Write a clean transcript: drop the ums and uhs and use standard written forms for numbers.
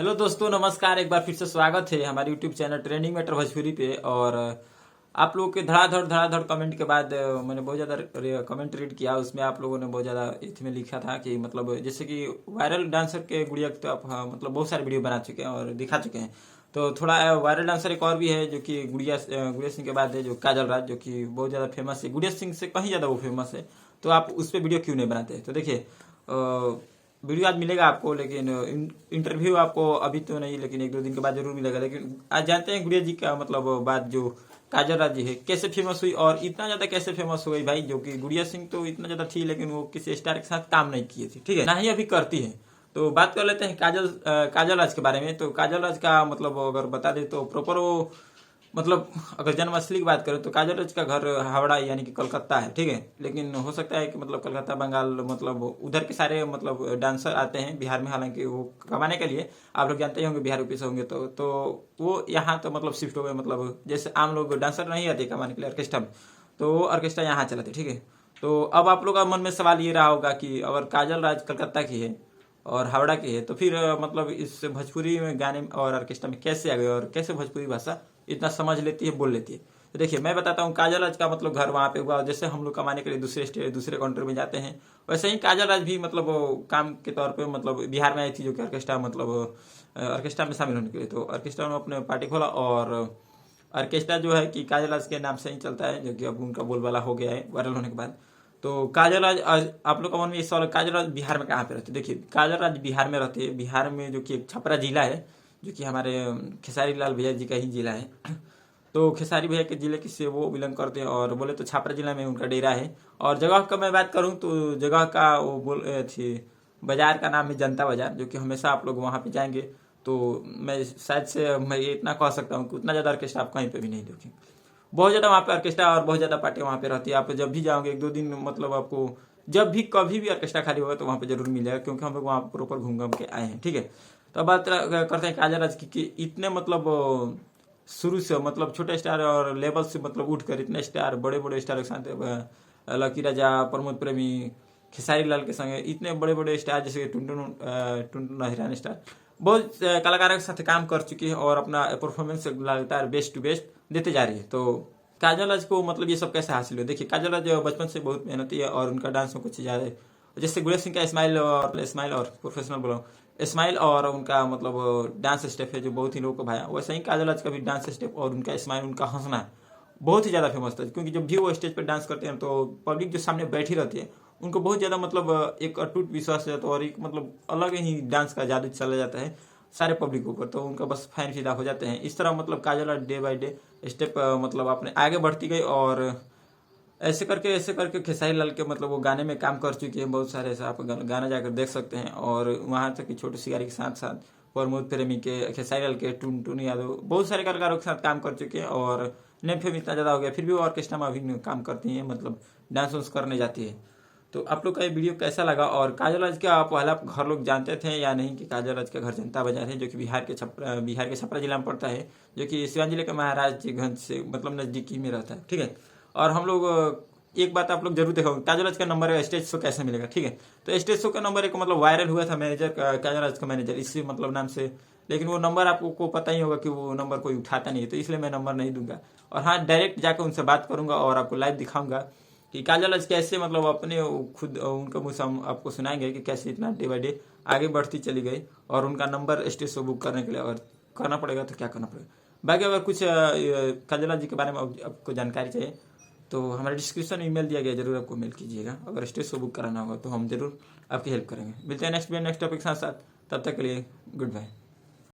Hello दोस्तों, नमस्कार। एक बार फिर से स्वागत है हमारे YouTube channel trending matter Bhojpuri पे। और आप लोगों के धड़ाधड़ कमेंट के बाद मैंने बहुत ज़्यादा कमेंट रीड किया। उसमें आप लोगों ने बहुत ज़्यादा इसमें लिखा था कि मतलब जैसे कि वायरल डांसर के गुड़िया तो आप मतलब बहुत सारे वीडियो बना चुके हैं और दिखा चुके हैं। तो थोड़ा वायरल डांसर एक और भी है जो कि गुड़िया सिंह के बाद है, जो काजल राज, जो कि बहुत ज़्यादा फेमस है। गुड़िया सिंह से कहीं ज़्यादा वो फेमस है। तो आप उस पर वीडियो क्यों नहीं बनाते? तो देखिए, वीडियो आज मिलेगा आपको, लेकिन इंटरव्यू आपको अभी तो नहीं, लेकिन एक दो दिन के बाद जरूर मिलेगा। लेकिन आज जानते हैं गुड़िया जी का मतलब बात, जो काजल राज जी है कैसे फेमस हुई और इतना ज्यादा कैसे फेमस हो गई भाई। जो कि गुड़िया सिंह तो इतना ज्यादा थी, लेकिन वो किसी स्टार के साथ काम नहीं किए थे, ठीक है, ना ही अभी करती है। तो बात कर लेते हैं काजल राज के बारे में। तो काजल राज का मतलब अगर बता दे तो प्रॉपर वो मतलब अगर जन्म असली की बात करें तो काजल राज का घर हावड़ा यानी कि कलकत्ता है, ठीक है। लेकिन हो सकता है कि मतलब कलकत्ता बंगाल मतलब उधर के सारे मतलब डांसर आते हैं बिहार में, हालांकि वो कमाने के लिए। आप लोग जानते ही होंगे, बिहार यूपी से होंगे तो वो यहाँ तो मतलब शिफ्ट हो गए। मतलब जैसे आम लोग डांसर नहीं आते कमाने के लिए ऑर्केस्ट्रा में, तो वो ऑर्केस्ट्रा यहाँ चलाते, ठीक है। तो अब आप लोग का मन में सवाल ये रहा होगा कि अगर काजल राज कलकत्ता की है और हावड़ा की है, तो फिर मतलब इस भोजपुरी में गाने और ऑर्केस्ट्रा में कैसे आ गए और कैसे भोजपुरी भाषा इतना समझ लेती है, बोल लेती है। तो देखिए, मैं बताता हूँ। काजल राज का मतलब घर वहाँ पे हुआ। जैसे हम लोग कमाने के लिए दूसरे स्टेट दूसरे कंट्री में जाते हैं, वैसे ही काजल राज भी मतलब वो काम के तौर पे मतलब बिहार में आई थी, जो कि ऑर्केस्ट्रा मतलब ऑर्केस्ट्रा में शामिल होने के लिए। तो ऑर्केस्ट्रा में अपने पार्टी खोला और ऑर्केस्ट्रा जो है कि काजल राज के नाम से ही चलता है, जो कि अब उनका बोलबाला हो गया है वायरल होने के बाद। तो काजल राज आप लोग का मन में इस सवाल, काजल राज बिहार में कहाँ पे रहते? देखिए, काजल राज बिहार में रहती है। बिहार में जो कि एक छपरा जिला है, जो कि हमारे खेसारी लाल भैया जी का ही जिला है। तो खेसारी भैया के जिले से वो बिलोंग करते हैं और बोले तो छपरा जिला में उनका डेरा है। और जगह का मैं बात करूं तो जगह का वो बोल थी, बाजार का नाम है जनता बाजार, जो कि हमेशा आप लोग वहाँ पे जाएंगे तो मैं शायद से मैं ये इतना कह सकता हूँ कि उतना ज़्यादा ऑर्केस्ट्रा आप कहीं पे भी नहीं देखेंगे। बहुत ज़्यादा वहाँ पे ऑर्केस्ट्रा और बहुत ज़्यादा पार्टी वहाँ पे रहती है। आप जब भी जाओगे एक दो दिन मतलब आपको जब भी कभी भी ऑर्केस्ट्रा खाली होगा तो वहाँ पे जरूर मिल जाएगा, क्योंकि हम लोग वहाँ प्रॉपर घूम घूम के आए हैं, ठीक है। तो अब बात करते हैं काजल राज की कि इतने मतलब शुरू से मतलब छोटे स्टार और लेवल से मतलब उठकर इतने स्टार, बड़े बड़े स्टार के साथ लकी राजा, प्रमोद प्रेमी, खेसारी लाल के संग इतने बड़े बड़े स्टार जैसे टुनटुन हिरानी स्टार बहुत कलाकारों के साथ काम कर चुकी है और अपना परफॉर्मेंस लगातार बेस्ट टू बेस्ट देते जा रही है। तो काजल राज को मतलब ये सब कैसे हासिल हुआ? देखिए, काजल राज बचपन से बहुत मेहनती है और उनका डांस में कुछ ज़्यादा है। जैसे गुड़िया सिंह का स्माइल और प्रोफेशनल बोला, स्माइल और उनका मतलब डांस स्टेप है जो बहुत ही लोगों को भाया। वैसे ही काजल राज का भी डांस स्टेप और उनका स्माइल, उनका हंसना बहुत ही ज़्यादा फेमस था। क्योंकि जब भी वो स्टेज पर डांस करते हैं तो पब्लिक जो सामने बैठी रहती है उनको बहुत ज़्यादा मतलब एक अटूट विश्वास हो जाता है और एक मतलब अलग ही डांस का जादू चला जाता है सारे पब्लिक के ऊपर। तो उनका बस फैन फिदा हो जाते हैं। इस तरह मतलब काजल राज डे बाय डे स्टेप मतलब अपने आगे बढ़ती गई और ऐसे करके खेसारी लाल के मतलब वो गाने में काम कर चुकी है बहुत सारे। ऐसा आप गाना जाकर देख सकते हैं। और वहाँ तक कि छोटे शिकारी के साथ साथ प्रमोद प्रेमी के, खेसारी लाल के, टुनटुन यादव, बहुत सारे कलाकारों के साथ काम कर चुके हैं। और नेम फेम इतना ज़्यादा हो गया, फिर भी वो ऑर्केस्ट्रा में अभी काम करती हैं, मतलब डांस वांस करने जाती है। तो आप लोग का ये वीडियो कैसा लगा? और काजल राज का पहला घर लोग जानते थे या नहीं कि काजल राज का घर जनता बाजार है, जो कि बिहार के छपरा जिला में पड़ता है, जो कि सिवान जिले के महाराजगंज से मतलब नजदीकी में रहता है, ठीक है। और हम लोग एक बात आप लोग जरूर देखोगे, काजल राज का नंबर स्टेज शो कैसे मिलेगा, ठीक है। तो स्टेज शो का नंबर एक मतलब वायरल हुआ था, मैनेजर काजल राज का मैनेजर इसी मतलब नाम से। लेकिन वो नंबर आपको पता ही होगा कि वो नंबर कोई उठाता नहीं है, तो इसलिए मैं नंबर नहीं दूंगा। और हाँ, डायरेक्ट जाकर उनसे बात करूंगा और आपको लाइव दिखाऊंगा कि काजल राज कैसे मतलब अपने खुद उनका मुँह से हम आपको सुनाएंगे कि कैसे इतना डे बाई डे आगे बढ़ती चली गई। और उनका नंबर स्टेज शो बुक करने के लिए अगर करना पड़ेगा तो क्या करना पड़ेगा। बाकी अगर कुछ काजल राज जी के बारे में आपको जानकारी चाहिए तो हमारे डिस्क्रिप्शन में ईमेल दिया गया, जरूर आपको मेल कीजिएगा। अगर स्टेज शो बुक कराना होगा तो हम जरूर आपकी हेल्प करेंगे। मिलते हैं नेक्स्ट टॉपिक के साथ। तब तक के लिए गुड बाय।